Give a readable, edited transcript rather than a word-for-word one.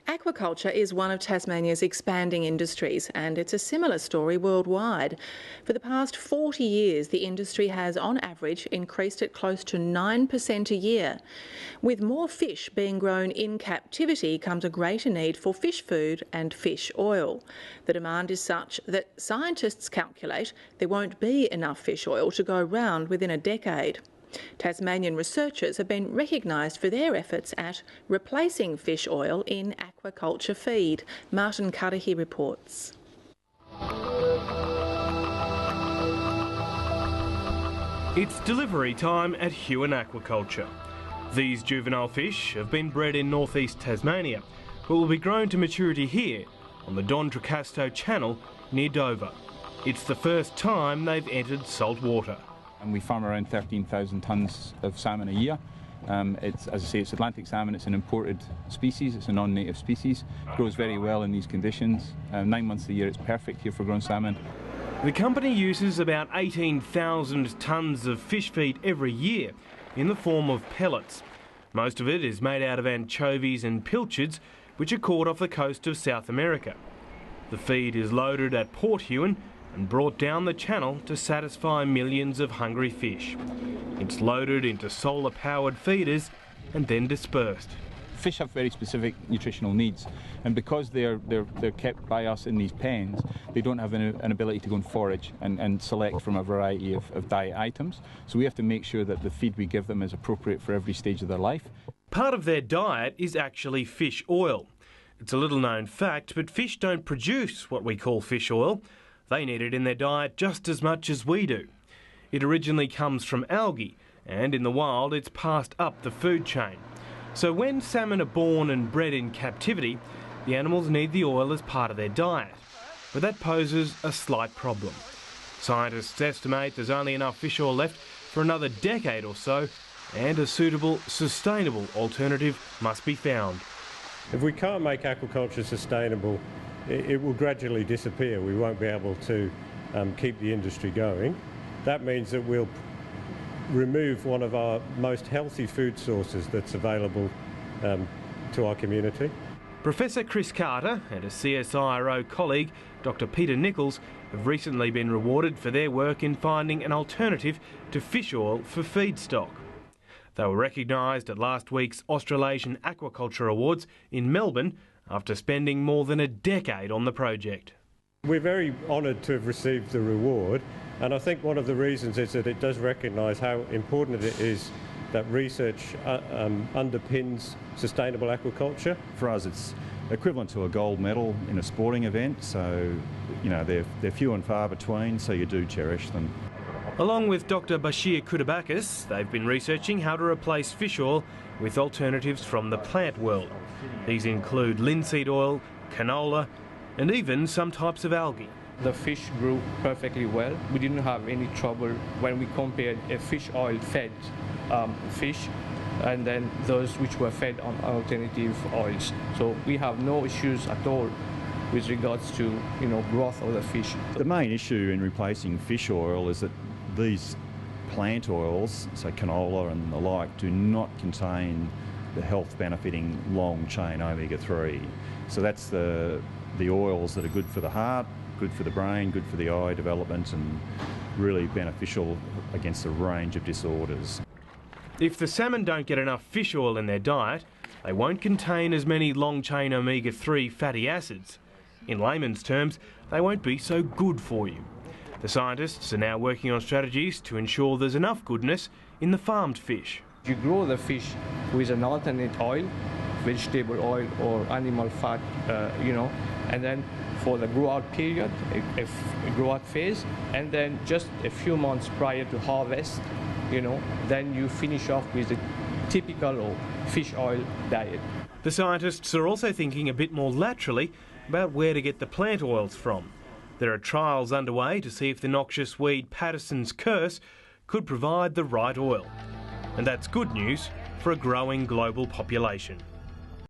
Aquaculture is one of Tasmania's expanding industries, and it's a similar story worldwide. For the past 40 years, the industry has, on average, increased at close to 9% a year. With more fish being grown in captivity comes a greater need for fish food and fish oil. The demand is such that scientists calculate there won't be enough fish oil to go round within a decade. Tasmanian researchers have been recognised for their efforts at replacing fish oil in aquaculture feed. Martin Cudahy reports. It's delivery time at Huon Aquaculture. These juvenile fish have been bred in northeast Tasmania, but will be grown to maturity here on the Don Tricasto Channel near Dover. It's the first time they've entered salt water. And we farm around 13,000 tonnes of salmon a year. As I say, it's Atlantic salmon, it's an imported species, it's a non-native species. It grows very well in these conditions. 9 months of the year it's perfect here for growing salmon. The company uses about 18,000 tonnes of fish feed every year in the form of pellets. Most of it is made out of anchovies and pilchards, which are caught off the coast of South America. The feed is loaded at Port Huon and brought down the channel to satisfy millions of hungry fish. It's loaded into solar-powered feeders and then dispersed. Fish have very specific nutritional needs, and because they're kept by us in these pens, they don't have an ability to go and forage and select from a variety of diet items. So we have to make sure that the feed we give them is appropriate for every stage of their life. Part of their diet is actually fish oil. It's a little-known fact, but fish don't produce what we call fish oil. They need it in their diet just as much as we do. It originally comes from algae, and in the wild it's passed up the food chain. So when salmon are born and bred in captivity, the animals need the oil as part of their diet. But that poses a slight problem. Scientists estimate there's only enough fish oil left for another decade or so, and a suitable, sustainable alternative must be found. If we can't make aquaculture sustainable, it will gradually disappear. We won't be able to keep the industry going. That means that we'll remove one of our most healthy food sources that's available to our community. Professor Chris Carter and a CSIRO colleague, Dr. Peter NICHOLS, have recently been rewarded for their work in finding an alternative to fish oil for feedstock. They were recognised at last week's Australasian Aquaculture Awards in Melbourne after spending more than a decade on the project. We're very honoured to have received the reward, and I think one of the reasons is that it does recognise how important it is that research underpins sustainable aquaculture. For us it's equivalent to a gold medal in a sporting event, so you know they're few and far between, so you do cherish them. Along with Dr. CODABACCUS, they've been researching how to replace fish oil with alternatives from the plant world. These include linseed oil, canola, and even some types of algae. The fish grew perfectly well. We didn't have any trouble when we compared a fish oil-fed fish and then those which were fed on alternative oils. So we have no issues at all with regards to growth of the fish. The main issue in replacing fish oil is that these plant oils, so canola and the like, do not contain the health benefiting long chain omega-3. So that's the oils that are good for the heart, good for the brain, good for the eye development, and really beneficial against a range of disorders. If the salmon don't get enough fish oil in their diet, they won't contain as many long chain omega-3 fatty acids. In layman's terms, they won't be so good for you. The scientists are now working on strategies to ensure there's enough goodness in the farmed fish. You grow the fish with an alternate oil, vegetable oil or animal fat, and then for the grow-out period, a grow-out phase, and then just a few months prior to harvest, then you finish off with a typical fish oil diet. The scientists are also thinking a bit more laterally about where to get the plant oils from. There are trials underway to see if the noxious weed Patterson's curse could provide the right oil. And that's good news for a growing global population.